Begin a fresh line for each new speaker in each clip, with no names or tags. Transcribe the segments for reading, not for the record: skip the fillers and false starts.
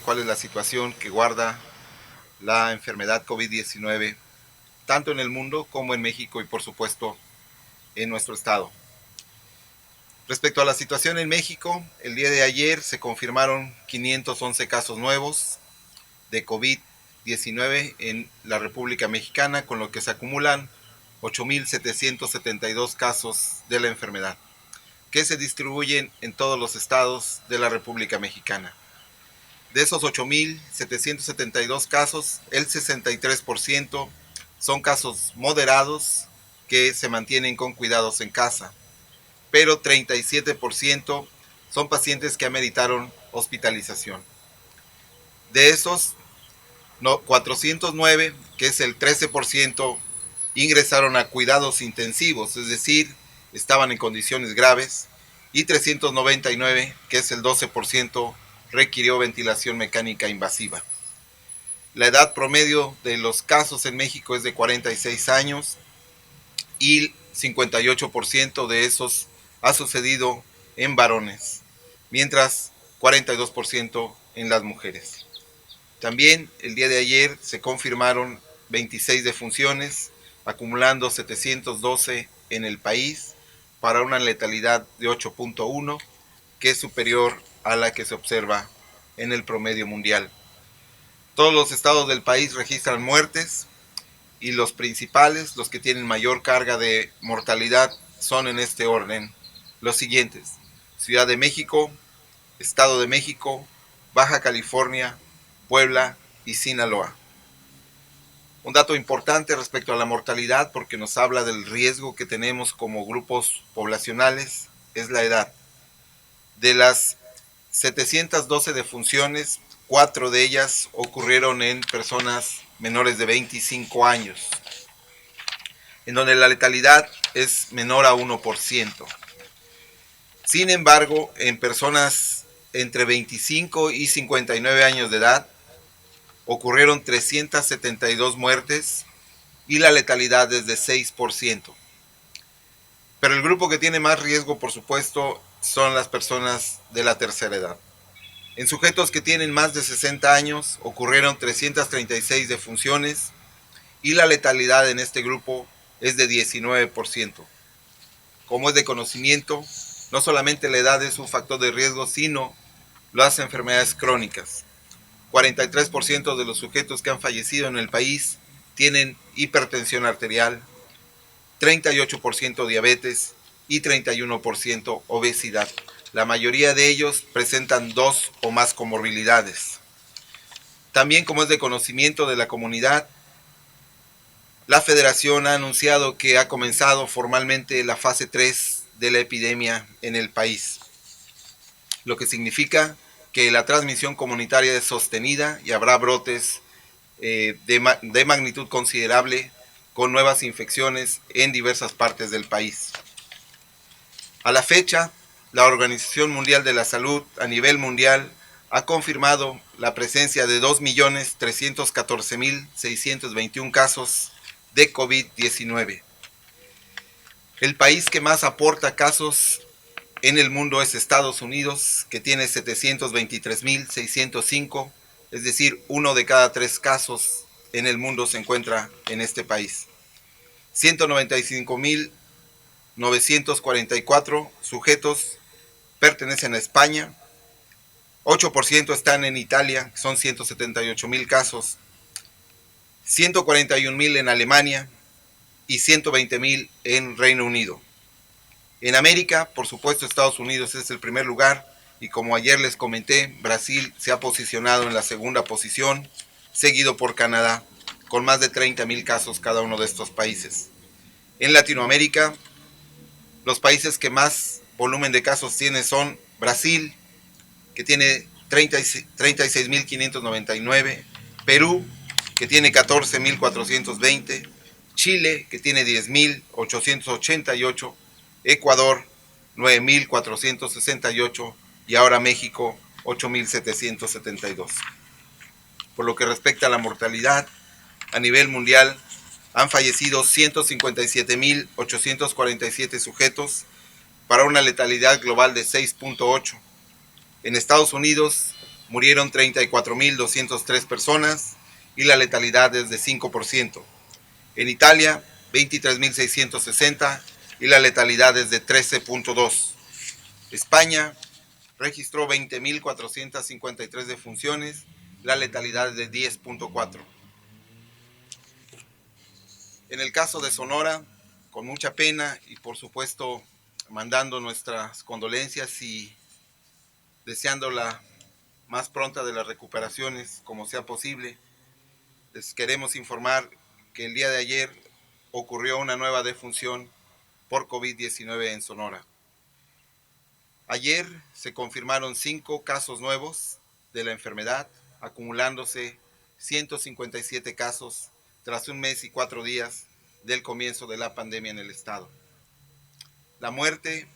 Cuál es la situación que guarda la enfermedad COVID-19, tanto en el mundo como en México y por supuesto en nuestro estado. Respecto a la situación en México, el día de ayer se confirmaron 511 casos nuevos de COVID-19 en la República Mexicana, con lo que se acumulan 8.772 casos de la enfermedad, que se distribuyen en todos los estados de la República Mexicana. De esos 8.772 casos, el 63% son casos moderados que se mantienen con cuidados en casa, pero 37% son pacientes que ameritaron hospitalización. De esos, 409, que es el 13%, ingresaron a cuidados intensivos, es decir, estaban en condiciones graves, y 399, que es el 12%, requirió ventilación mecánica invasiva. La edad promedio de los casos en México es de 46 años y 58% de esos ha sucedido en varones, mientras 42% en las mujeres. También el día de ayer se confirmaron 26 defunciones, acumulando 712 en el país para una letalidad de 8.1, que es superior a la que se observa en el promedio mundial. Todos los estados del país registran muertes y los principales, los que tienen mayor carga de mortalidad, son en este orden los siguientes: Ciudad de México, Estado de México, Baja California, Puebla y Sinaloa. Un dato importante respecto a la mortalidad, porque nos habla del riesgo que tenemos como grupos poblacionales, es la edad. De las 712 defunciones, 4 de ellas ocurrieron en personas menores de 25 años, en donde la letalidad es menor a 1%. Sin embargo, en personas entre 25 y 59 años de edad, ocurrieron 372 muertes y la letalidad es de 6%. Pero el grupo que tiene más riesgo, por supuesto, son las personas de la tercera edad. En sujetos que tienen más de 60 años ocurrieron 336 defunciones y la letalidad en este grupo es de 19%. Como es de conocimiento, no solamente la edad es un factor de riesgo, sino las enfermedades crónicas. 43% de los sujetos que han fallecido en el país tienen hipertensión arterial, 38% diabetes y 31% obesidad. La mayoría de ellos presentan 2 o más comorbilidades. También, como es de conocimiento de la comunidad, la Federación ha anunciado que ha comenzado formalmente la fase 3 de la epidemia en el país, lo que significa que la transmisión comunitaria es sostenida y habrá brotes de magnitud considerable con nuevas infecciones en diversas partes del país. A la fecha, la Organización Mundial de la Salud a nivel mundial ha confirmado la presencia de 2.314.621 casos de COVID-19. El país que más aporta casos en el mundo es Estados Unidos, que tiene 723.605, es decir, 1 de cada 3 casos en el mundo se encuentra en este país. 195.944 sujetos pertenecen a España, 8% están en Italia, son 178.000 casos, 141.000 en Alemania y 120.000 en Reino Unido. En América, por supuesto, Estados Unidos es el primer lugar y, como ayer les comenté, Brasil se ha posicionado en la segunda posición, seguido por Canadá, con más de 30.000 casos cada uno de estos países. En Latinoamérica, los países que más volumen de casos tiene son Brasil, que tiene 36.599, Perú, que tiene 14.420, Chile, que tiene 10.888, Ecuador 9.468 y ahora México 8.772. Por lo que respecta a la mortalidad, a nivel mundial han fallecido 157.847 sujetos para una letalidad global de 6.8. En Estados Unidos murieron 34.203 personas y la letalidad es de 5%. En Italia, 23.660 y la letalidad es de 13.2%. España registró 20.453 defunciones, la letalidad es de 10.4%. En el caso de Sonora, con mucha pena y por supuesto mandando nuestras condolencias y deseando la más pronta de las recuperaciones como sea posible, les queremos informar que el día de ayer ocurrió una nueva defunción por COVID-19 en Sonora. Ayer se confirmaron 5 casos nuevos de la enfermedad, acumulándose 157 casos tras un mes y 4 días del comienzo de la pandemia en el estado. La muerte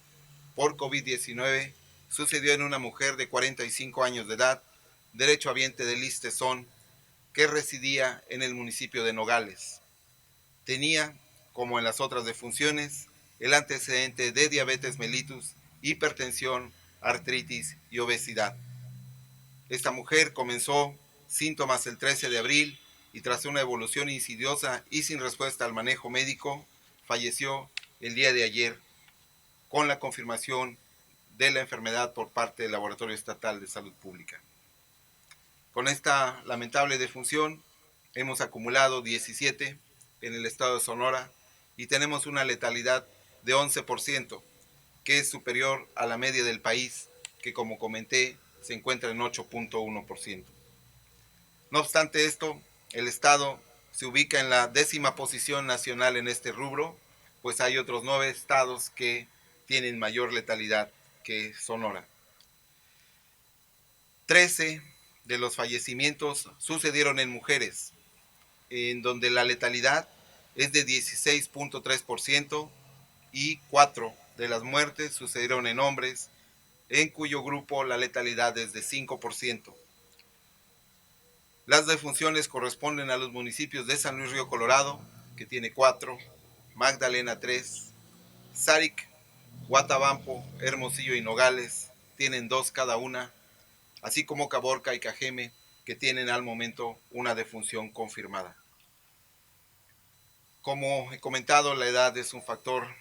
por COVID-19 sucedió en una mujer de 45 años de edad, derechohabiente de Listezón, que residía en el municipio de Nogales. Tenía, como en las otras defunciones, el antecedente de diabetes mellitus, hipertensión, artritis y obesidad. Esta mujer comenzó síntomas el 13 de abril y tras una evolución insidiosa y sin respuesta al manejo médico, falleció el día de ayer con la confirmación de la enfermedad por parte del Laboratorio Estatal de Salud Pública. Con esta lamentable defunción hemos acumulado 17 en el estado de Sonora y tenemos una letalidad de 11%, que es superior a la media del país, que como comenté se encuentra en 8.1%. No obstante esto, el estado se ubica en la 10ª posición nacional en este rubro, pues hay otros 9 estados que tienen mayor letalidad que Sonora. 13 de los fallecimientos sucedieron en mujeres, en donde la letalidad es de 16.3% y 4 de las muertes sucedieron en hombres, en cuyo grupo la letalidad es de 5%. Las defunciones corresponden a los municipios de San Luis Río Colorado, que tiene 4, Magdalena 3, Sáric, Guatabampo, Hermosillo y Nogales tienen 2 cada una, así como Caborca y Cajeme, que tienen al momento una defunción confirmada. Como he comentado, la edad es un factor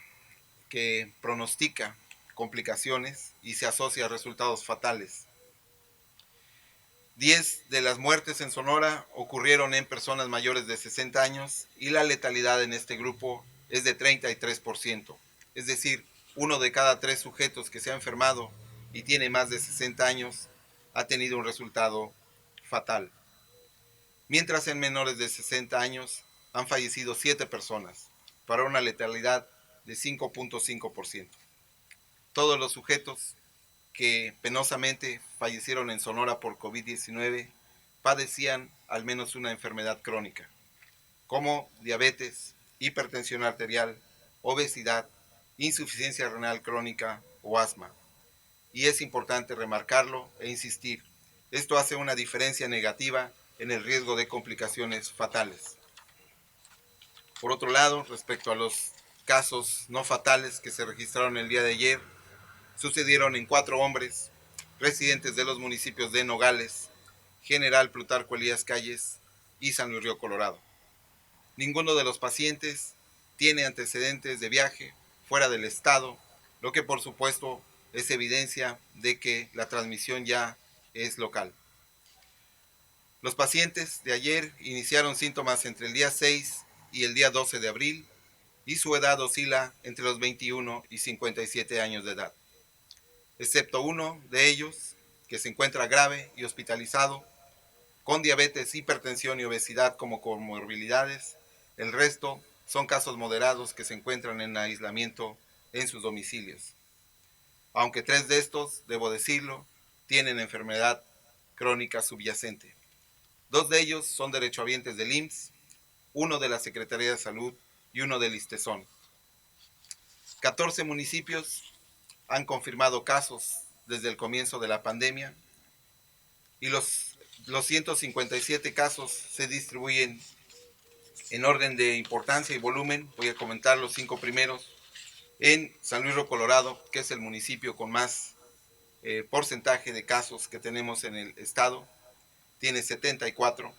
que pronostica complicaciones y se asocia a resultados fatales. 10 de las muertes en Sonora ocurrieron en personas mayores de 60 años y la letalidad en este grupo es de 33%. Es decir, 1 de cada 3 sujetos que se ha enfermado y tiene más de 60 años ha tenido un resultado fatal. Mientras en menores de 60 años han fallecido 7 personas, para una letalidad de 5.5%. Todos los sujetos que penosamente fallecieron en Sonora por COVID-19 padecían al menos una enfermedad crónica, como diabetes, hipertensión arterial, obesidad, insuficiencia renal crónica o asma. Y es importante remarcarlo e insistir, esto hace una diferencia negativa en el riesgo de complicaciones fatales. Por otro lado, respecto a los casos no fatales que se registraron el día de ayer, sucedieron en 4 hombres residentes de los municipios de Nogales, General Plutarco Elías Calles y San Luis Río Colorado. Ninguno de los pacientes tiene antecedentes de viaje fuera del estado, lo que por supuesto es evidencia de que la transmisión ya es local. Los pacientes de ayer iniciaron síntomas entre el día 6 y el día 12 de abril y su edad oscila entre los 21 y 57 años de edad, excepto uno de ellos que se encuentra grave y hospitalizado con diabetes, hipertensión y obesidad como comorbilidades. El resto son casos moderados que se encuentran en aislamiento en sus domicilios. Aunque 3 de estos, debo decirlo, tienen enfermedad crónica subyacente. 2 de ellos son derechohabientes del IMSS, uno de la Secretaría de Salud y uno del Listezón. 14 municipios han confirmado casos desde el comienzo de la pandemia y los 157 casos se distribuyen en orden de importancia y volumen. Voy a comentar los 5 primeros. En San Luis Río Colorado, que es el municipio con más porcentaje de casos que tenemos en el estado, tiene 74.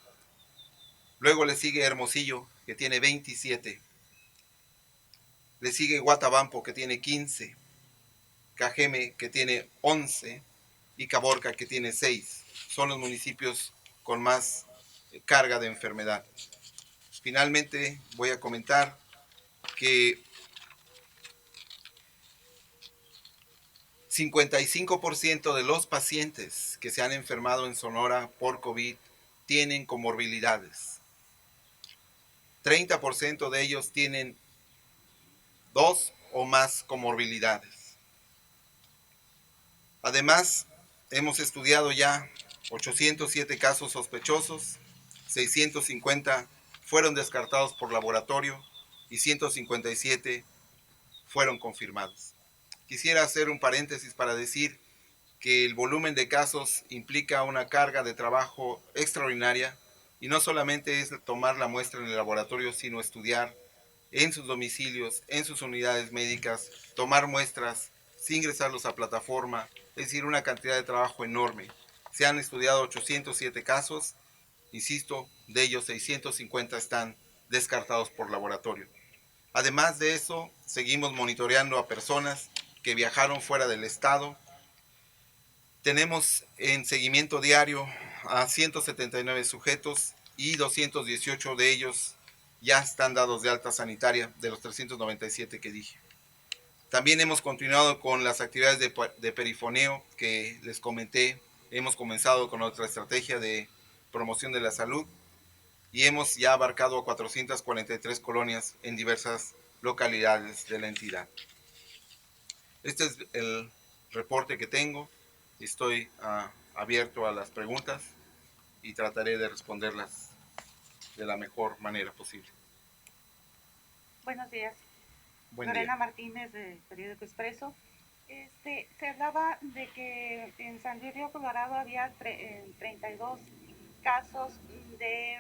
Luego le sigue Hermosillo, que tiene 27. Le sigue Guatabampo, que tiene 15. Cajeme, que tiene 11. Y Caborca, que tiene 6. Son los municipios con más carga de enfermedad. Finalmente, voy a comentar que 55% de los pacientes que se han enfermado en Sonora por COVID tienen comorbilidades. 30% de ellos tienen 2 o más comorbilidades. Además, hemos estudiado ya 807 casos sospechosos, 650 fueron descartados por laboratorio y 157 fueron confirmados. Quisiera hacer un paréntesis para decir que el volumen de casos implica una carga de trabajo extraordinaria y no solamente es tomar la muestra en el laboratorio, sino estudiar en sus domicilios, en sus unidades médicas, tomar muestras, sin ingresarlos a plataforma, es decir, una cantidad de trabajo enorme. Se han estudiado 807 casos, insisto, de ellos 650 están descartados por laboratorio. Además de eso, seguimos monitoreando a personas que viajaron fuera del estado. Tenemos en seguimiento diario a 179 sujetos y 218 de ellos ya están dados de alta sanitaria de los 397 que dije. También hemos continuado con las actividades de perifoneo que les comenté. Hemos comenzado con otra estrategia de promoción de la salud y hemos ya abarcado a 443 colonias en diversas localidades de la entidad. Este es el reporte que tengo. Estoy abierto a las preguntas y trataré de responderlas de la mejor manera posible.
Buenos días.
Buen
Lorena
día.
Martínez, de Periódico Expreso. Se hablaba de que en San Luis Río Colorado había 32 casos de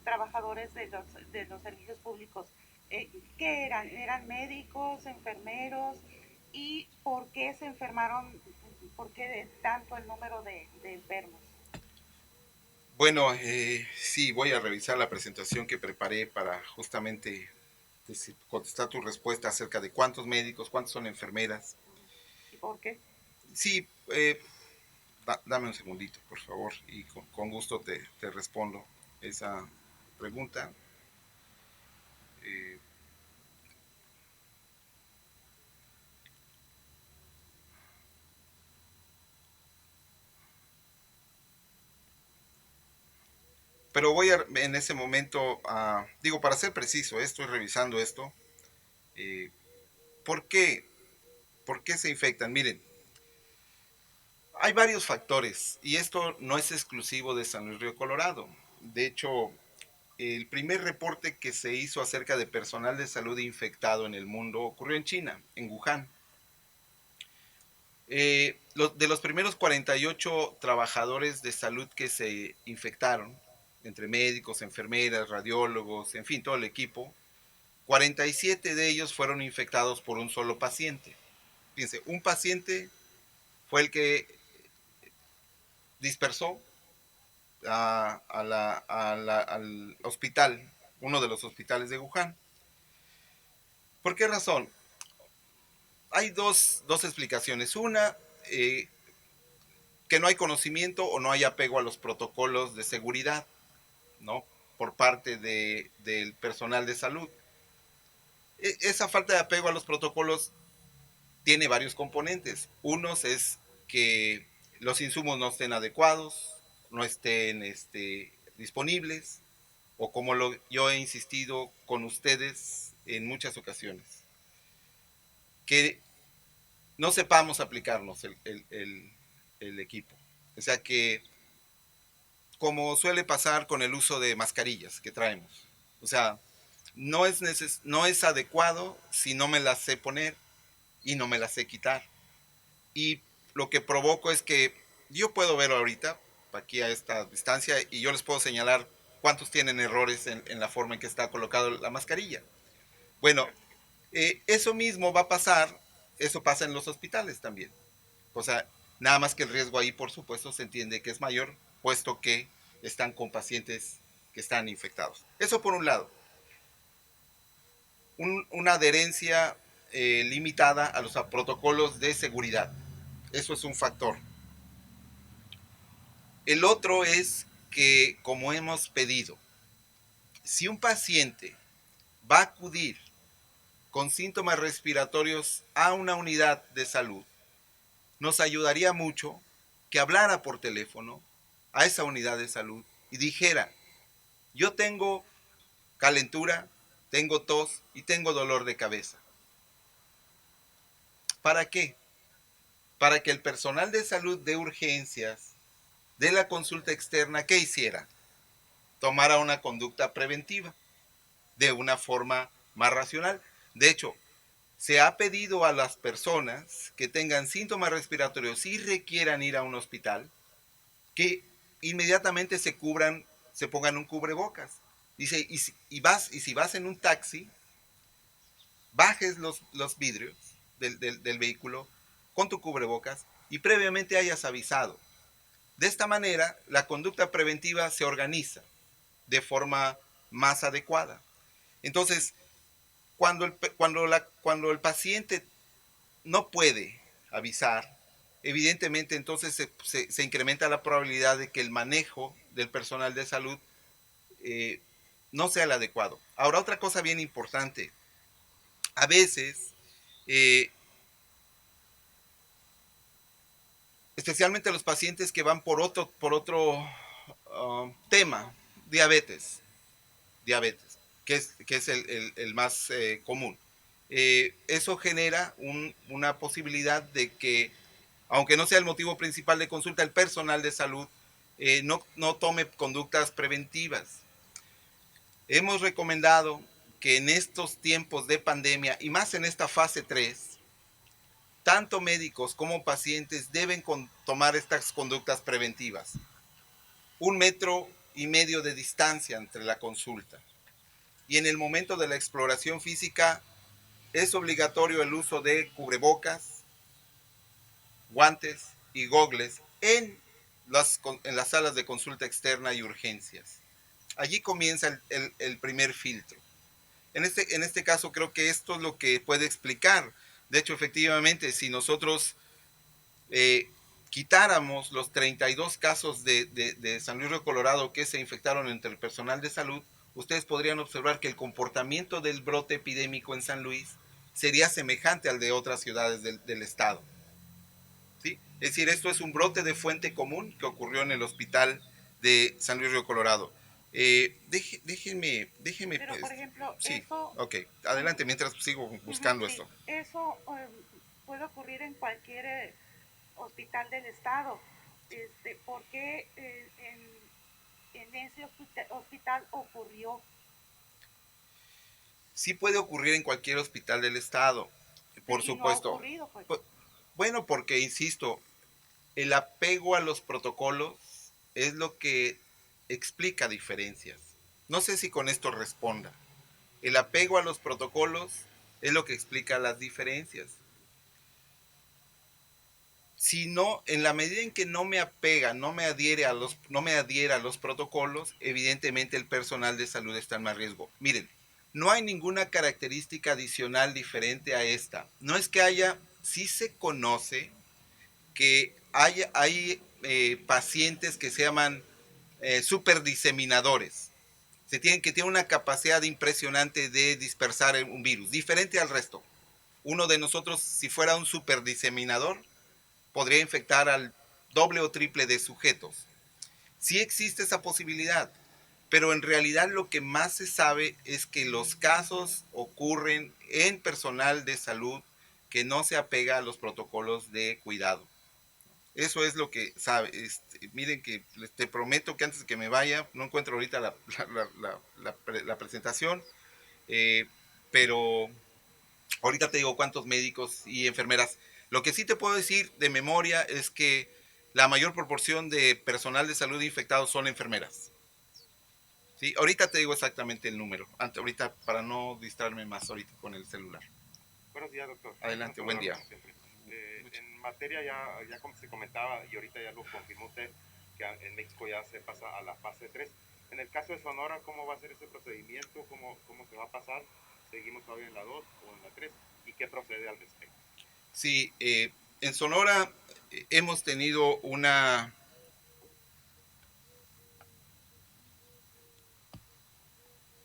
trabajadores de los servicios públicos. ¿Qué eran? ¿Eran médicos, enfermeros? ¿Y por qué se enfermaron? ¿Por qué tanto el número de enfermos?
Bueno, sí, voy a revisar la presentación que preparé para justamente contestar tu respuesta acerca de cuántos médicos, cuántos son enfermeras.
¿Y por qué?
Sí, dame un segundito, por favor, y con gusto te respondo esa pregunta. Eh, pero voy en ese momento digo, para ser preciso, estoy revisando esto. Eh, ¿Por qué? ¿Por qué se infectan? Miren, hay varios factores y esto no es exclusivo de San Luis Río Colorado. De hecho, el primer reporte que se hizo acerca de personal de salud infectado en el mundo ocurrió en China, en Wuhan. De los primeros 48 trabajadores de salud que se infectaron, entre médicos, enfermeras, radiólogos, en fin, todo el equipo, 47 de ellos fueron infectados por un solo paciente. Fíjense, un paciente fue el que dispersó al hospital, uno de los hospitales de Wuhan. ¿Por qué razón? Hay dos explicaciones. Una, que no hay conocimiento o no hay apego a los protocolos de seguridad, ¿no? Por parte del personal de salud. Esa falta de apego a los protocolos tiene varios componentes. Unos es que los insumos no estén adecuados, no estén disponibles, o como yo he insistido con ustedes en muchas ocasiones, que no sepamos aplicarnos el equipo. O sea que, como suele pasar con el uso de mascarillas que traemos, o sea, no es adecuado si no me las sé poner y no me las sé quitar. Y lo que provoco es que yo puedo ver ahorita, aquí a esta distancia, y yo les puedo señalar cuántos tienen errores en la forma en que está colocada la mascarilla. Bueno, eso mismo va a pasar, eso pasa en los hospitales también. O sea, nada más que el riesgo ahí, por supuesto, se entiende que es mayor, puesto que están con pacientes que están infectados. Eso por un lado. Una adherencia limitada a los protocolos de seguridad. Eso es un factor. El otro es que, como hemos pedido, si un paciente va a acudir con síntomas respiratorios a una unidad de salud, nos ayudaría mucho que hablara por teléfono a esa unidad de salud y dijera, yo tengo calentura, tengo tos y tengo dolor de cabeza. ¿Para qué? Para que el personal de salud de urgencias de la consulta externa, ¿qué hiciera? Tomara una conducta preventiva de una forma más racional. De hecho, se ha pedido a las personas que tengan síntomas respiratorios y requieran ir a un hospital que inmediatamente se cubran, se pongan un cubrebocas. Dice, y si vas en un taxi, bajes los vidrios del vehículo con tu cubrebocas y previamente hayas avisado. De esta manera, la conducta preventiva se organiza de forma más adecuada. Entonces, cuando el paciente no puede avisar, evidentemente entonces se incrementa la probabilidad de que el manejo del personal de salud eh, no sea el adecuado. Ahora, otra cosa bien importante, a veces, eh, especialmente los pacientes que van por otro tema, diabetes, que es el más común. Eso genera una posibilidad de que, aunque no sea el motivo principal de consulta, el personal de salud no tome conductas preventivas. Hemos recomendado que en estos tiempos de pandemia, y más en esta fase 3, tanto médicos como pacientes deben tomar estas conductas preventivas. 1,5 metros de distancia entre la consulta. Y en el momento de la exploración física es obligatorio el uso de cubrebocas, guantes y gogles en las salas de consulta externa y urgencias. Allí comienza el primer filtro. En este caso creo que esto es lo que puede explicar. De hecho, efectivamente, si nosotros quitáramos los 32 casos de San Luis Río Colorado que se infectaron entre el personal de salud, ustedes podrían observar que el comportamiento del brote epidémico en San Luis sería semejante al de otras ciudades del estado. ¿Sí? Es decir, esto es un brote de fuente común que ocurrió en el hospital de San Luis Río Colorado. Déjenme.
Pero,
Pues,
por ejemplo,
sí,
eso,
ok, adelante mientras sigo buscando
sí,
esto.
eso puede ocurrir en cualquier hospital del estado. ¿Por qué en ese hospital ocurrió?
Sí puede ocurrir en cualquier hospital del estado, por
Y no ha
supuesto.
ocurrido, pues.
Bueno, porque, insisto, el apego a los protocolos es lo que explica diferencias. No sé si con esto responda. El apego a los protocolos es lo que explica las diferencias. Si no, en la medida en que no me apega, no me adhiera a los protocolos, evidentemente el personal de salud está en más riesgo. Miren, no hay ninguna característica adicional diferente a esta. No es que haya, sí se conoce que hay pacientes que se llaman superdiseminadores. Que tienen una capacidad impresionante de dispersar un virus, diferente al resto. Uno de nosotros, si fuera un superdiseminador, podría infectar al doble o triple de sujetos. Sí existe esa posibilidad, pero en realidad lo que más se sabe es que los casos ocurren en personal de salud que no se apega a los protocolos de cuidado. Eso es lo que sabe. Miren que te prometo que antes de que me vaya, no encuentro ahorita la presentación, eh, pero ahorita te digo cuántos médicos y enfermeras. Lo que sí te puedo decir de memoria es que la mayor proporción de personal de salud infectado son enfermeras. ¿Sí? Ahorita te digo exactamente el número. Ahorita para no distraerme más ahorita con el celular.
Buenos días, doctor.
Adelante, buen día.
En materia ya como se comentaba y ahorita ya lo confirmó usted, que en México ya se pasa a la fase 3. En el caso de Sonora, ¿cómo va a ser ese procedimiento? ¿Cómo se va a pasar? ¿Seguimos todavía en la 2 o en la 3? ¿Y qué procede al respecto?
Sí, en Sonora hemos tenido una,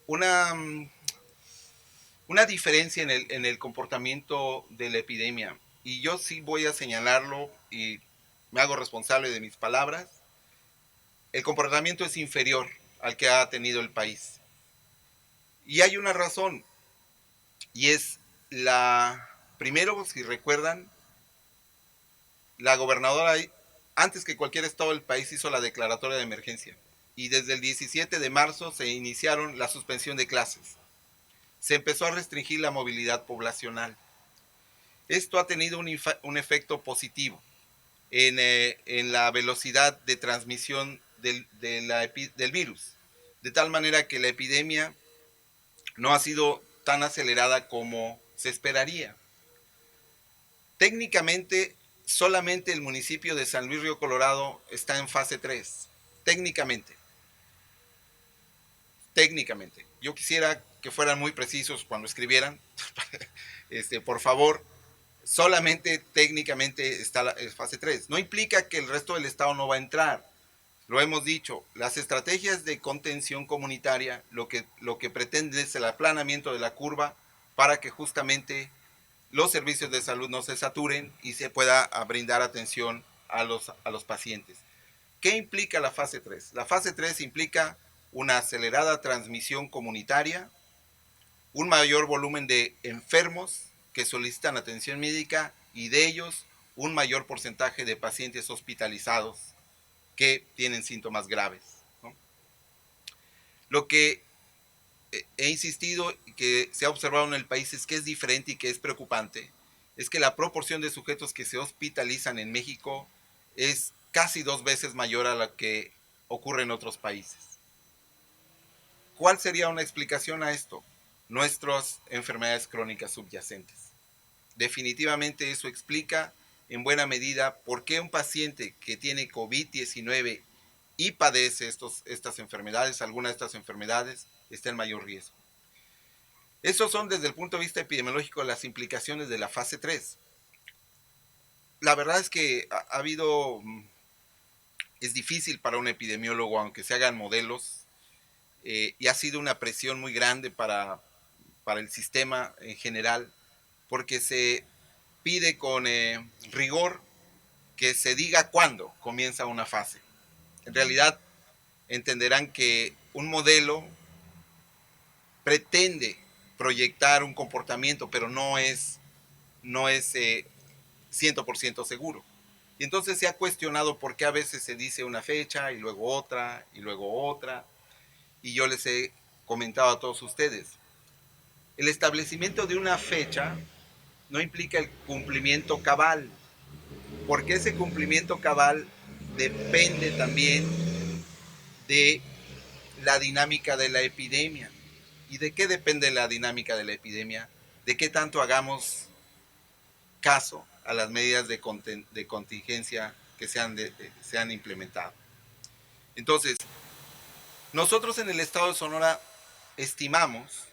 una diferencia en el comportamiento de la epidemia. Y yo sí voy a señalarlo y me hago responsable de mis palabras. El comportamiento es inferior al que ha tenido el país. Y hay una razón, y es primero, si recuerdan, la gobernadora, antes que cualquier estado del país, hizo la declaratoria de emergencia. Y desde el 17 de marzo se iniciaron la suspensión de clases. Se empezó a restringir la movilidad poblacional. Esto ha tenido un efecto positivo en la velocidad de transmisión del virus, de tal manera que la epidemia no ha sido tan acelerada como se esperaría. Técnicamente, solamente el municipio de San Luis Río Colorado está en fase 3. Técnicamente. Técnicamente. Yo quisiera que fueran muy precisos cuando escribieran. Por favor, solamente técnicamente está la fase 3. No implica que el resto del estado no va a entrar. Lo hemos dicho, las estrategias de contención comunitaria lo que pretende es el aplanamiento de la curva para que justamente los servicios de salud no se saturen y se pueda brindar atención a los pacientes. ¿Qué implica la fase 3? La fase 3 implica una acelerada transmisión comunitaria, un mayor volumen de enfermos que solicitan atención médica y de ellos un mayor porcentaje de pacientes hospitalizados que tienen síntomas graves, ¿no? Lo que he insistido y que se ha observado en el país es que es diferente y que es preocupante, es que la proporción de sujetos que se hospitalizan en México es casi 2 veces mayor a la que ocurre en otros países. ¿Cuál sería una explicación a esto? Nuestras enfermedades crónicas subyacentes. Definitivamente eso explica en buena medida por qué un paciente que tiene COVID-19 y padece estas enfermedades, alguna de estas enfermedades, está en mayor riesgo. Esos son desde el punto de vista epidemiológico las implicaciones de la fase 3. La verdad es que ha habido, es difícil para un epidemiólogo, aunque se hagan modelos, y ha sido una presión muy grande para el sistema en general, porque se pide con rigor que se diga cuándo comienza una fase. En realidad, entenderán que un modelo pretende proyectar un comportamiento, pero no es 100% seguro. Y entonces se ha cuestionado por qué a veces se dice una fecha y luego otra y luego otra. Y yo les he comentado a todos ustedes, el establecimiento de una fecha no implica el cumplimiento cabal, porque ese cumplimiento cabal depende también de la dinámica de la epidemia. ¿Y de qué depende la dinámica de la epidemia? De qué tanto hagamos caso a las medidas de contingencia que se han implementado. Entonces, nosotros en el estado de Sonora estimamos,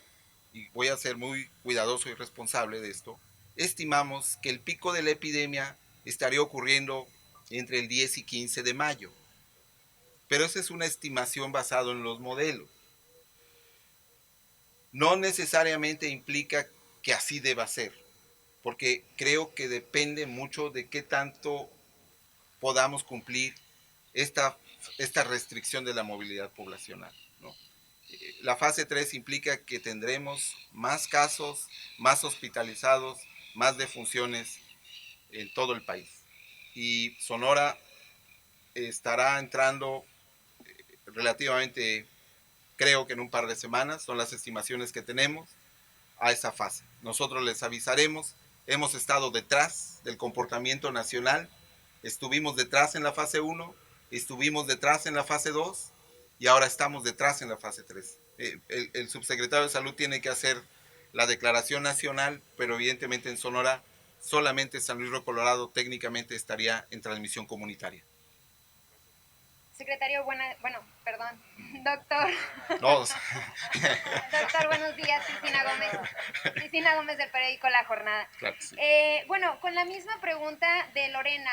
y voy a ser muy cuidadoso y responsable de esto, estimamos que el pico de la epidemia estaría ocurriendo entre el 10 y 15 de mayo. Pero esa es una estimación basada en los modelos. No necesariamente implica que así deba ser, porque creo que depende mucho de qué tanto podamos cumplir esta restricción de la movilidad poblacional, ¿no? La fase 3 implica que tendremos más casos, más hospitalizados, más defunciones en todo el país. Y Sonora estará entrando relativamente, creo que en un par de semanas, son las estimaciones que tenemos, a esa fase. Nosotros les avisaremos, hemos estado detrás del comportamiento nacional, estuvimos detrás en la fase 1, estuvimos detrás en la fase 2 y ahora estamos detrás en la fase 3. El subsecretario de Salud tiene que hacer la declaración nacional, pero evidentemente en Sonora solamente San Luis Río Colorado técnicamente estaría en transmisión comunitaria.
Secretario, perdón, doctor.
No.
Doctor, buenos días, Cristina Gómez. Cristina Gómez del periódico La Jornada.
Claro que sí.
Con la misma pregunta de Lorena,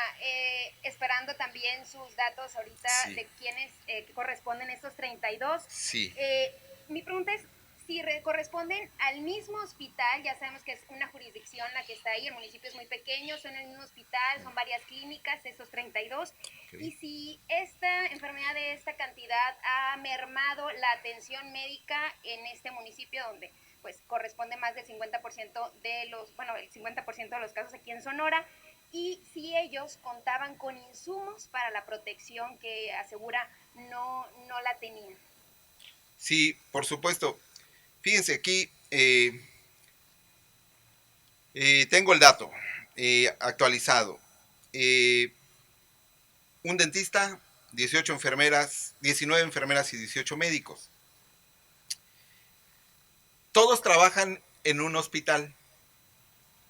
esperando también sus datos ahorita
sí.
de quiénes corresponden estos 32.
Sí.
Mi pregunta es si corresponden al mismo hospital. Ya sabemos que es una jurisdicción la que está ahí, el municipio es muy pequeño, son el mismo hospital, son varias clínicas, estos 32. Okay. Y si esta enfermedad de esta cantidad ha mermado la atención médica en este municipio, donde pues corresponde más del 50% de los, el 50% de los casos aquí en Sonora, y si ellos contaban con insumos para la protección que asegura no la tenían.
Sí, por supuesto. Fíjense aquí, tengo el dato actualizado. Un dentista, 18 enfermeras, 19 enfermeras y 18 médicos. Todos trabajan en un hospital,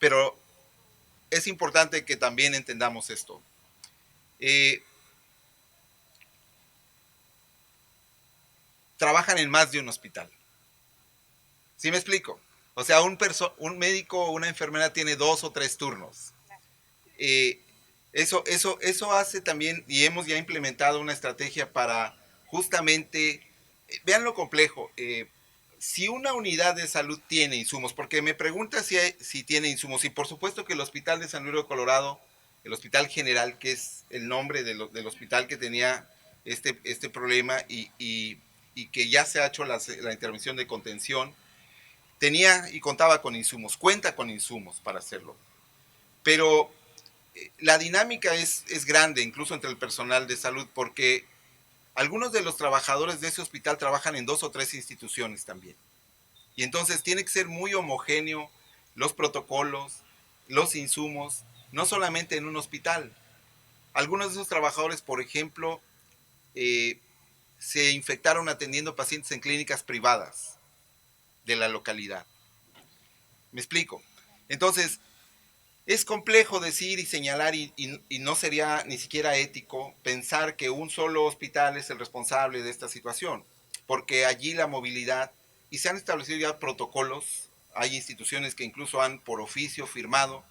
pero es importante que también entendamos esto. Trabajan en más de un hospital. ¿Sí me explico? O sea, un médico o una enfermera tiene 2 o 3 turnos. Eso hace también, y hemos ya implementado una estrategia para justamente, vean lo complejo, si una unidad de salud tiene insumos, porque me pregunta si tiene insumos, y por supuesto que el Hospital de San Luis Río Colorado, el Hospital General, que es el nombre del hospital que tenía este problema y que ya se ha hecho la intervención de contención, tenía y contaba con insumos, cuenta con insumos para hacerlo. Pero la dinámica es grande, incluso entre el personal de salud, porque algunos de los trabajadores de ese hospital trabajan en 2 o 3 instituciones también. Y entonces tiene que ser muy homogéneo los protocolos, los insumos, no solamente en un hospital. Algunos de esos trabajadores, por ejemplo, se infectaron atendiendo pacientes en clínicas privadas de la localidad. ¿Me explico? Entonces, es complejo decir y señalar y no sería ni siquiera ético pensar que un solo hospital es el responsable de esta situación, porque allí la movilidad, y se han establecido ya protocolos, hay instituciones que incluso han por oficio firmado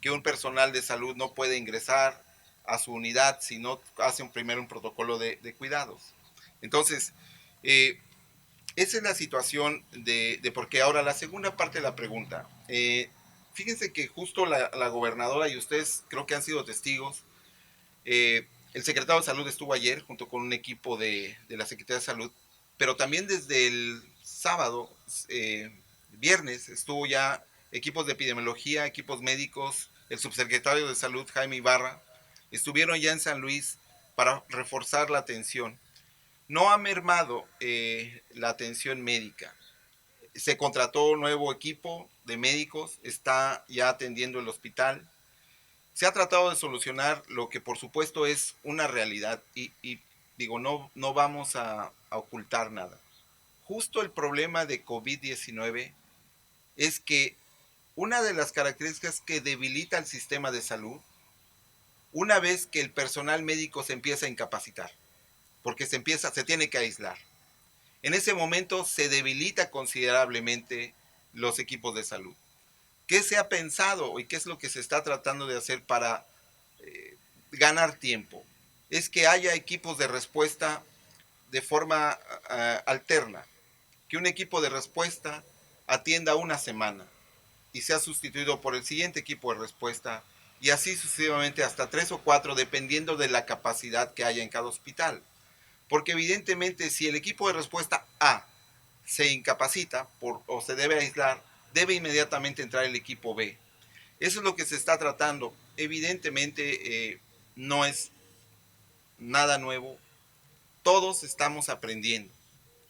que un personal de salud no puede ingresar a su unidad si no hace primero un protocolo de cuidados. Entonces, esa es la situación de porque ahora la segunda parte de la pregunta. Fíjense que justo la gobernadora y ustedes creo que han sido testigos. El secretario de Salud estuvo ayer junto con un equipo de la Secretaría de Salud, pero también desde el sábado, viernes, estuvo ya equipos de epidemiología, equipos médicos, el subsecretario de Salud, Jaime Ibarra, estuvieron ya en San Luis para reforzar la atención. No ha mermado la atención médica. Se contrató un nuevo equipo de médicos, está ya atendiendo el hospital. Se ha tratado de solucionar lo que por supuesto es una realidad y digo, no vamos a ocultar nada. Justo el problema de COVID-19 es que una de las características que debilita el sistema de salud, una vez que el personal médico se empieza a incapacitar, porque se tiene que aislar. En ese momento se debilita considerablemente los equipos de salud. ¿Qué se ha pensado y qué es lo que se está tratando de hacer para ganar tiempo? Es que haya equipos de respuesta de forma alterna, que un equipo de respuesta atienda una semana y sea sustituido por el siguiente equipo de respuesta y así sucesivamente hasta 3 o 4 dependiendo de la capacidad que haya en cada hospital. Porque evidentemente si el equipo de respuesta A se incapacita o se debe aislar, debe inmediatamente entrar el equipo B. Eso es lo que se está tratando. Evidentemente no es nada nuevo. Todos estamos aprendiendo.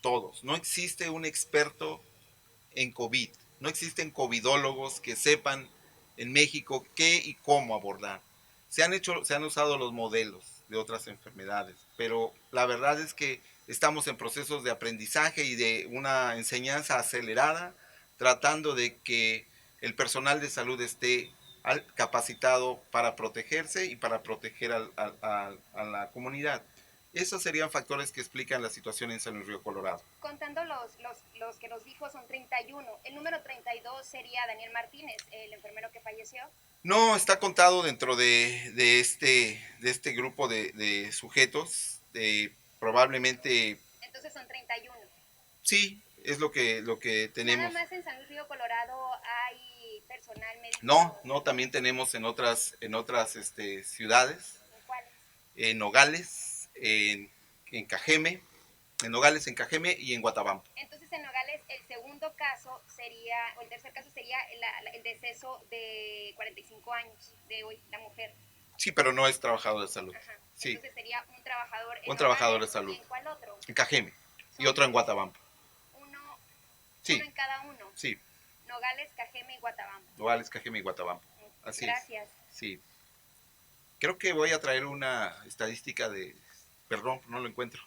Todos. No existe un experto en COVID. No existen covidólogos que sepan en México qué y cómo abordar. Se han usado los modelos de otras enfermedades, pero la verdad es que estamos en procesos de aprendizaje y de una enseñanza acelerada, tratando de que el personal de salud esté capacitado para protegerse y para proteger a la comunidad. Esos serían factores que explican la situación en San Luis Río Colorado.
Contando los que nos dijo son 31. El número 32 sería Daniel Martínez, el enfermero que falleció.
No, está contado dentro de este grupo de sujetos. Probablemente
Entonces son 31.
sí, es lo que tenemos.
Nada más en San Luis Río Colorado hay personal médico.
No, también tenemos en otras ciudades.
¿En cuáles?
En Nogales, en Cajeme, en Nogales, en Cajeme y en Guatabampo.
Entonces en Nogales el segundo caso sería, o el tercer caso sería el deceso de 45 años de hoy, la mujer.
Sí, pero no es trabajador de salud.
Ajá.
Sí.
Entonces sería un trabajador en
Un trabajador
Nogales,
de salud.
¿en cuál otro?
En Cajeme y otro en Guatabampo.
Uno
Sí.
en cada uno.
Sí,
Nogales, Cajeme y Guatabampo.
Nogales, Cajeme y Guatabampo. Así
Gracias.
es. Sí. Creo que voy a traer una estadística perdón, no lo encuentro,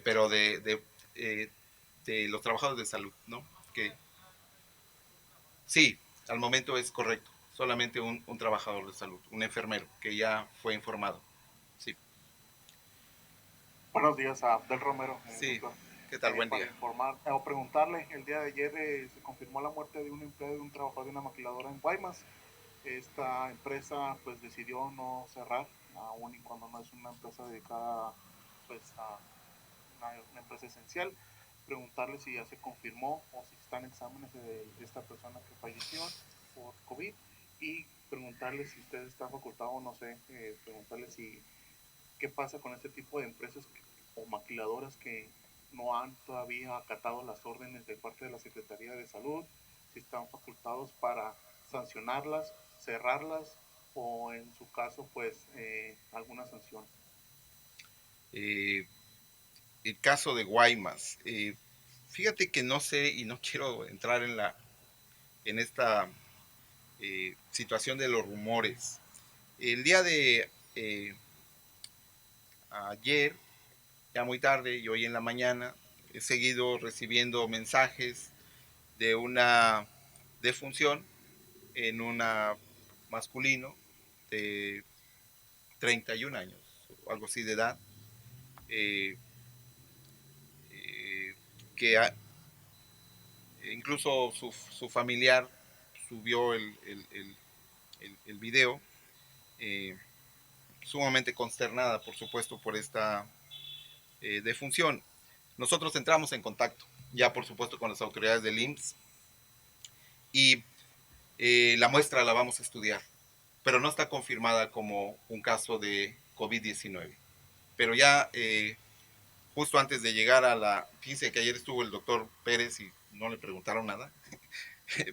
pero de los trabajadores de salud, ¿no? Que sí, al momento es correcto, solamente un trabajador de salud, un enfermero que ya fue informado. Sí.
Buenos días a Abdel Romero.
Sí.
Doctor.
¿Qué tal? Buen
Para
día.
informar o preguntarle, el día de ayer se confirmó la muerte de un empleado de un trabajador de una maquiladora en Guaymas. Esta empresa pues decidió no cerrar, aún y cuando no es una empresa dedicada pues a una empresa esencial. Preguntarle si ya se confirmó o si están exámenes de esta persona que falleció por COVID, y preguntarle si usted está facultado o no sé, preguntarle si qué pasa con este tipo de empresas o maquiladoras que no han todavía acatado las órdenes de parte de la Secretaría de Salud, si están facultados para sancionarlas, cerrarlas o en su caso pues alguna sanción.
El caso de Guaymas, fíjate que no sé y no quiero entrar en esta situación de los rumores. El día de ayer, ya muy tarde y hoy en la mañana, he seguido recibiendo mensajes de una defunción en una masculino de 31 años, o algo así de edad, que incluso su familiar subió el video, sumamente consternada, por supuesto, por esta defunción. Nosotros entramos en contacto, ya por supuesto, con las autoridades del IMSS y la muestra la vamos a estudiar, pero no está confirmada como un caso de COVID-19. Pero ya justo antes de llegar fíjense que ayer estuvo el doctor Pérez y no le preguntaron nada,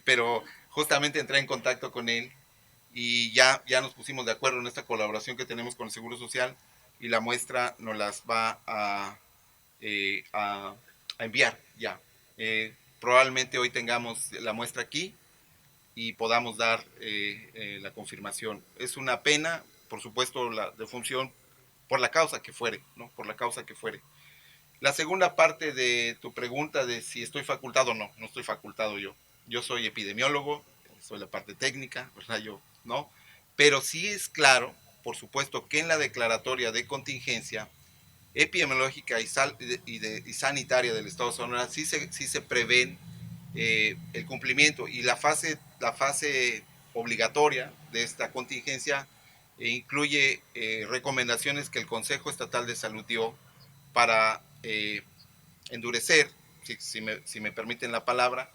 pero justamente entré en contacto con él y ya nos pusimos de acuerdo en esta colaboración que tenemos con el Seguro Social, y la muestra nos las va a enviar ya. Probablemente hoy tengamos la muestra aquí y podamos dar la confirmación. Es una pena, por supuesto, la defunción por la causa que fuere, ¿no? Por la causa que fuere. La segunda parte de tu pregunta de si estoy facultado, no estoy facultado yo. Yo soy epidemiólogo, soy la parte técnica, ¿verdad? Yo no. Pero sí es claro, por supuesto, que en la declaratoria de contingencia epidemiológica y sanitaria del Estado de Sonora sí se prevén el cumplimiento, y la fase obligatoria de esta contingencia incluye recomendaciones que el Consejo Estatal de Salud dio para endurecer, si me permiten la palabra,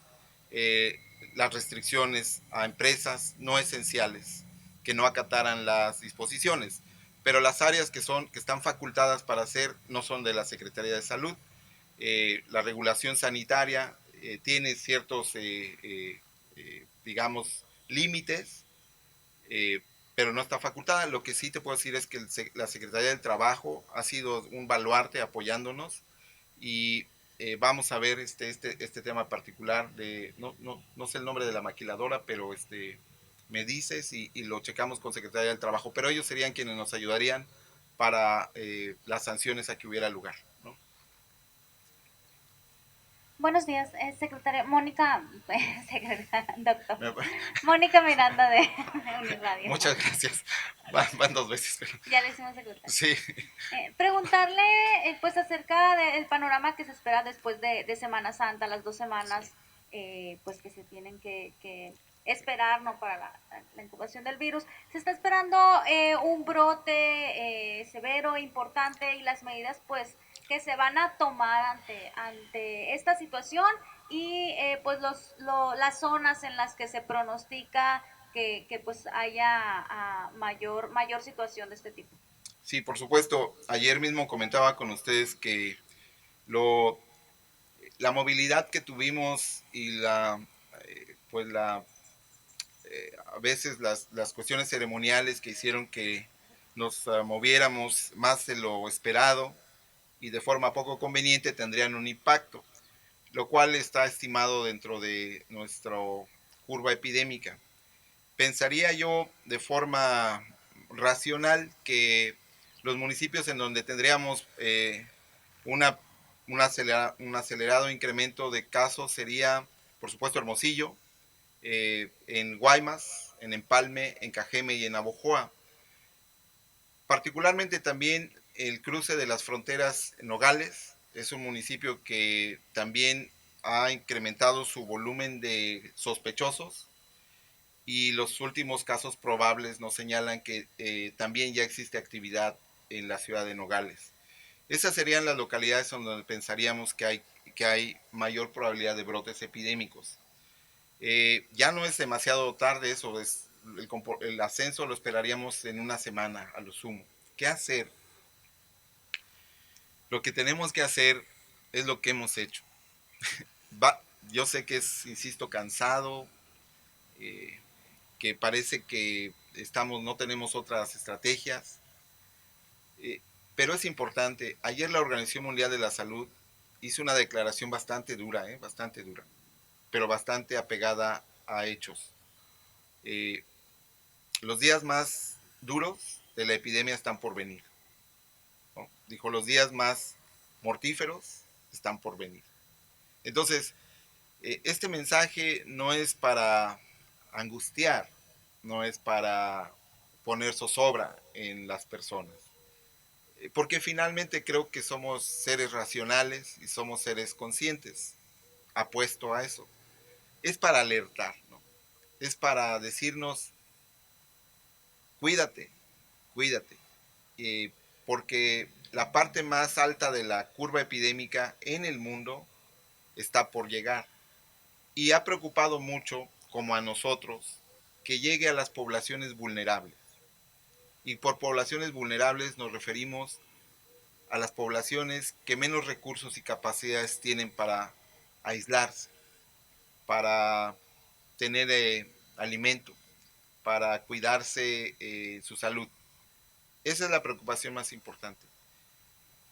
las restricciones a empresas no esenciales que no acataran las disposiciones. Pero las áreas que están facultadas para hacer no son de la Secretaría de Salud. La regulación sanitaria tiene ciertos, digamos, límites, pero no está facultada. Lo que sí te puedo decir es que la Secretaría del Trabajo ha sido un baluarte apoyándonos, y vamos a ver este tema particular de, no sé el nombre de la maquiladora, pero me dices y lo checamos con Secretaría del Trabajo, pero ellos serían quienes nos ayudarían para las sanciones a que hubiera lugar, ¿no?
Buenos días, secretaria Mónica, doctor.
Me-
Mónica Miranda de Uniradio.
Muchas gracias. Van dos veces, pero
Ya le hicimos secretaria.
sí.
Preguntarle pues acerca del panorama que se espera después de Semana Santa, las 2 semanas pues que se tienen que esperar, ¿no?, para la incubación del virus. Se está esperando un brote severo, importante, y las medidas pues que se van a tomar ante esta situación y pues las zonas en las que se pronostica que pues haya mayor situación de este tipo.
Sí, por supuesto. Ayer mismo comentaba con ustedes que lo, la movilidad que tuvimos y pues a veces las cuestiones ceremoniales que hicieron que nos moviéramos más de lo esperado y de forma poco conveniente tendrían un impacto, lo cual está estimado dentro de nuestra curva epidémica. Pensaría yo de forma racional que los municipios en donde tendríamos una, un acelerado incremento de casos sería, por supuesto, Hermosillo, en Guaymas, en Empalme, en Cajeme y en Navojoa. Particularmente también el cruce de las fronteras Nogales es un municipio que también ha incrementado su volumen de sospechosos y los últimos casos probables nos señalan que también ya existe actividad en la ciudad de Nogales. Esas serían las localidades donde pensaríamos que hay mayor probabilidad de brotes epidémicos. Ya no es demasiado tarde, eso es el ascenso lo esperaríamos en una semana a lo sumo. ¿Qué hacer? Lo que tenemos que hacer es lo que hemos hecho. Yo sé que es, insisto, cansado, eh, que parece que no tenemos otras estrategias, pero es importante. Ayer la Organización Mundial de la Salud hizo una declaración bastante dura, pero bastante apegada a hechos. Los días más duros de la epidemia están por venir, ¿no? Dijo, los días más mortíferos están por venir. Entonces, este mensaje no es para angustiar, no es para poner zozobra en las personas, porque finalmente creo que somos seres racionales y somos seres conscientes, apuesto a eso. Es para alertar, ¿no? Es para decirnos, cuídate, cuídate, porque la parte más alta de la curva epidémica en el mundo está por llegar. Y ha preocupado mucho, como a nosotros, que llegue a las poblaciones vulnerables. Y por poblaciones vulnerables nos referimos a las poblaciones que menos recursos y capacidades tienen para aislarse, para tener alimento, para cuidarse su salud. Esa es la preocupación más importante.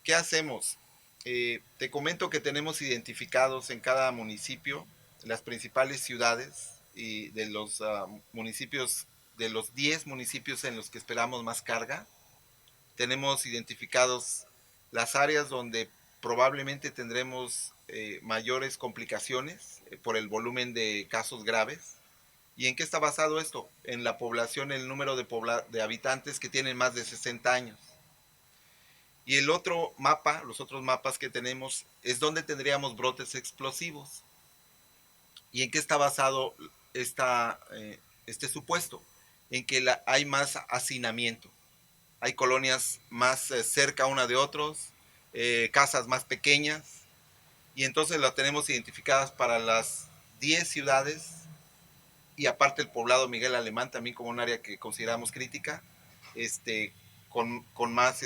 ¿Qué hacemos? Te comento que tenemos identificados en cada municipio las principales ciudades y de los municipios, de los 10 municipios en los que esperamos más carga. Tenemos identificados las áreas donde probablemente tendremos mayores complicaciones por el volumen de casos graves. ¿Y en qué está basado esto? En la población, el número de habitantes que tienen más de 60 años. Y el otro mapa, los otros mapas que tenemos, es donde tendríamos brotes explosivos. ¿Y en qué está basado este supuesto? En que hay más hacinamiento. Hay colonias más cerca una de otros, casas más pequeñas, y entonces las tenemos identificadas para las 10 ciudades, y aparte el poblado Miguel Alemán también como un área que consideramos crítica, con más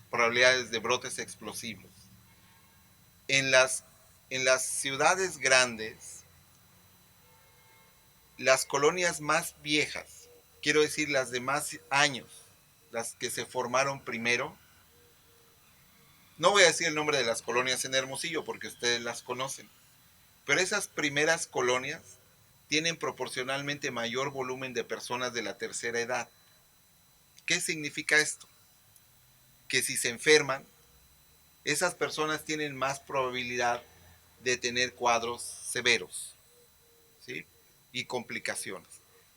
probabilidades de brotes explosivos. En las ciudades grandes, las colonias más viejas, quiero decir las de más años, las que se formaron primero, no voy a decir el nombre de las colonias en Hermosillo porque ustedes las conocen, pero esas primeras colonias tienen proporcionalmente mayor volumen de personas de la tercera edad. ¿Qué significa esto? Que si se enferman, esas personas tienen más probabilidad de tener cuadros severos, ¿sí? Y complicaciones.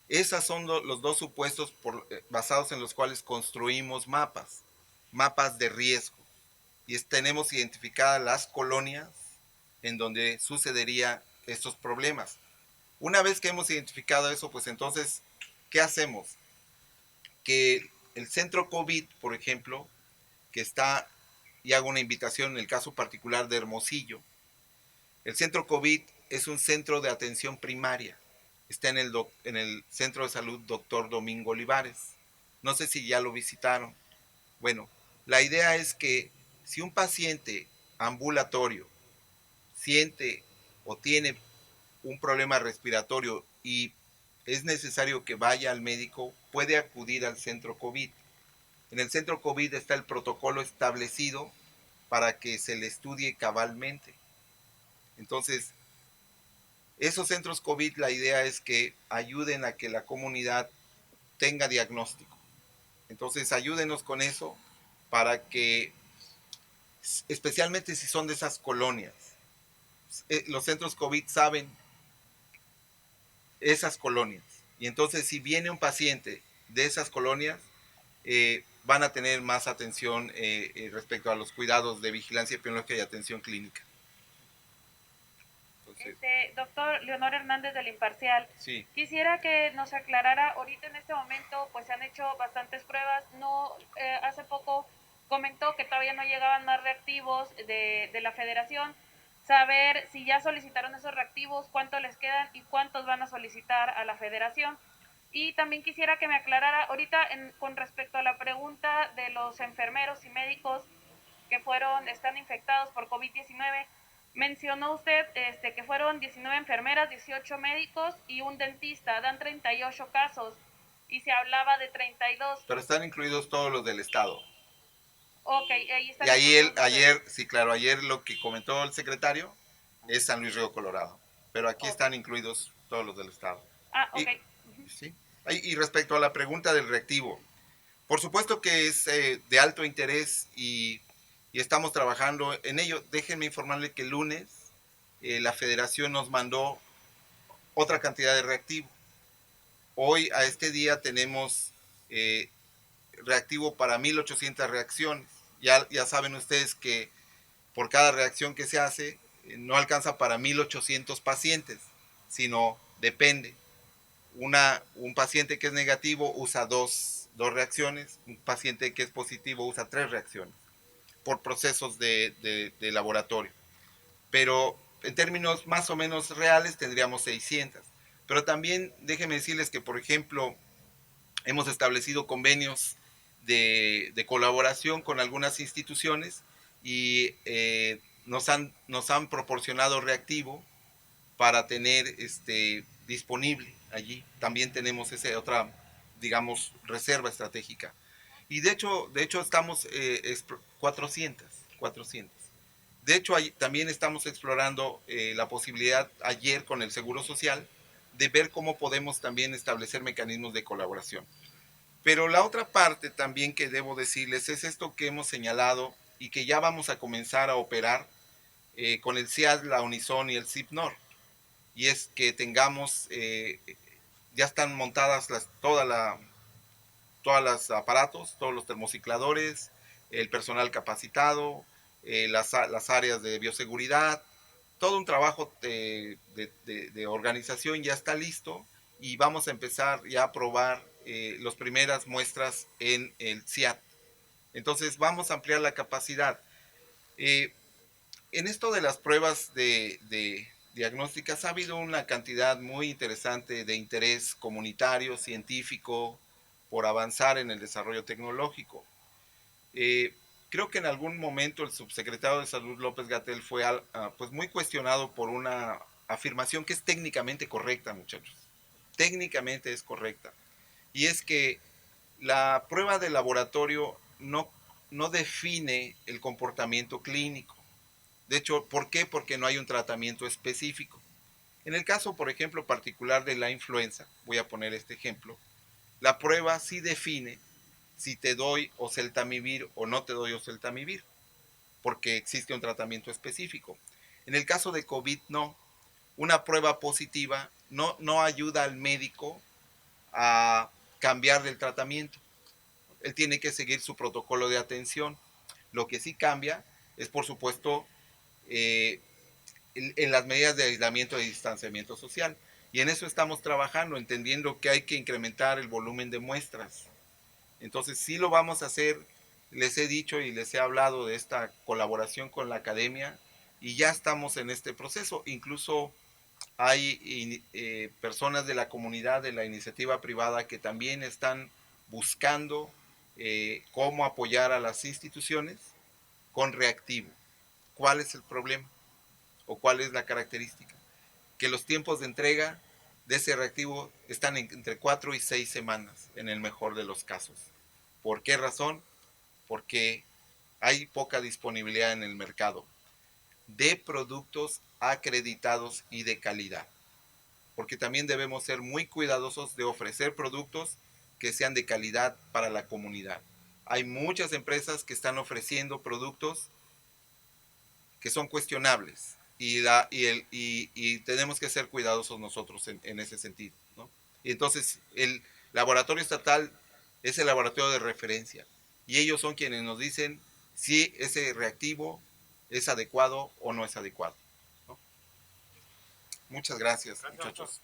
Esos son los dos supuestos basados en los cuales construimos mapas de riesgo. Y tenemos identificadas las colonias en donde sucedería estos problemas. Una vez que hemos identificado eso, pues entonces, ¿qué hacemos? Que el centro COVID, por ejemplo, que está, y hago una invitación en el caso particular de Hermosillo, el centro COVID es un centro de atención primaria. Está en el centro de salud Dr. Domingo Olivares. No sé si ya lo visitaron. Bueno, la idea es que si un paciente ambulatorio siente o tiene un problema respiratorio y es necesario que vaya al médico, puede acudir al centro COVID. En el centro COVID está el protocolo establecido para que se le estudie cabalmente. Entonces, esos centros COVID, la idea es que ayuden a que la comunidad tenga diagnóstico. Entonces, ayúdenos con eso para que, especialmente si son de esas colonias, los centros COVID saben esas colonias. Y entonces, si viene un paciente de esas colonias, van a tener más atención respecto a los cuidados de vigilancia epidemiológica y atención clínica.
Entonces, doctor Leonor Hernández del Imparcial,
sí.
Quisiera que nos aclarara, ahorita en este momento pues se han hecho bastantes pruebas, no hace poco comentó que todavía no llegaban más reactivos de la federación, saber si ya solicitaron esos reactivos, cuántos les quedan y cuántos van a solicitar a la federación. Y también quisiera que me aclarara ahorita con respecto a la pregunta de los enfermeros y médicos que están infectados por COVID-19. Mencionó usted que fueron 19 enfermeras, 18 médicos y un dentista, dan 38 casos y se hablaba de 32.
Pero están incluidos todos los del estado.
Ok, ahí están.
Y ayer, sí, claro, ayer lo que comentó el secretario es San Luis Río Colorado, pero aquí están incluidos todos los del estado.
Ah, ok.
Sí. Y respecto a la pregunta del reactivo, por supuesto que es de alto interés y estamos trabajando en ello. Déjenme informarle que el lunes la federación nos mandó otra cantidad de reactivo. Hoy a este día tenemos reactivo para 1800 reacciones. Ya saben ustedes que por cada reacción que se hace no alcanza para 1800 pacientes, sino depende. Un paciente que es negativo usa dos reacciones, un paciente que es positivo usa 3 reacciones por procesos de laboratorio. Pero en términos más o menos reales tendríamos 600. Pero también déjenme decirles que, por ejemplo, hemos establecido convenios de colaboración con algunas instituciones y nos han proporcionado reactivo para tener disponible allí. También tenemos esa otra, digamos, reserva estratégica. Y de hecho estamos 400. De hecho, también estamos explorando la posibilidad ayer con el Seguro Social de ver cómo podemos también establecer mecanismos de colaboración. Pero la otra parte también que debo decirles es esto que hemos señalado y que ya vamos a comenzar a operar con el CIAD, la Unison y el CIPNOR. Y es que tengamos, ya están montadas todos los aparatos, todos los termocicladores, el personal capacitado, las áreas de bioseguridad, todo un trabajo de organización ya está listo y vamos a empezar ya a probar las primeras muestras en el CIAT. Entonces vamos a ampliar la capacidad. En esto de las pruebas de diagnósticas ha habido una cantidad muy interesante de interés comunitario, científico, por avanzar en el desarrollo tecnológico. Creo que en algún momento el subsecretario de Salud López-Gatell fue pues muy cuestionado por una afirmación que es técnicamente correcta, muchachos. Técnicamente es correcta. Y es que la prueba de laboratorio no define el comportamiento clínico. De hecho, ¿por qué? Porque no hay un tratamiento específico. En el caso, por ejemplo, particular de la influenza, voy a poner este ejemplo, la prueba sí define si te doy oseltamivir o no te doy oseltamivir, porque existe un tratamiento específico. En el caso de COVID, no. Una prueba positiva no ayuda al médico a cambiar del tratamiento. Él tiene que seguir su protocolo de atención. Lo que sí cambia es, por supuesto, en las medidas de aislamiento y distanciamiento social. Y en eso estamos trabajando, entendiendo que hay que incrementar el volumen de muestras. Entonces sí lo vamos a hacer. Les he dicho y les he hablado de esta colaboración con la academia y ya estamos en este proceso. Incluso hay personas de la comunidad, de la iniciativa privada, que también están buscando cómo apoyar a las instituciones con reactivo. ¿Cuál es el problema? ¿O cuál es la característica? Que los tiempos de entrega de ese reactivo están entre 4 y 6 semanas, en el mejor de los casos. ¿Por qué razón? Porque hay poca disponibilidad en el mercado de productos acreditados y de calidad. Porque también debemos ser muy cuidadosos de ofrecer productos que sean de calidad para la comunidad. Hay muchas empresas que están ofreciendo productos que son cuestionables y tenemos que ser cuidadosos nosotros en ese sentido, ¿no? Y entonces el laboratorio estatal es el laboratorio de referencia y ellos son quienes nos dicen si ese reactivo es adecuado o no es adecuado, ¿no? Muchas gracias, muchachos.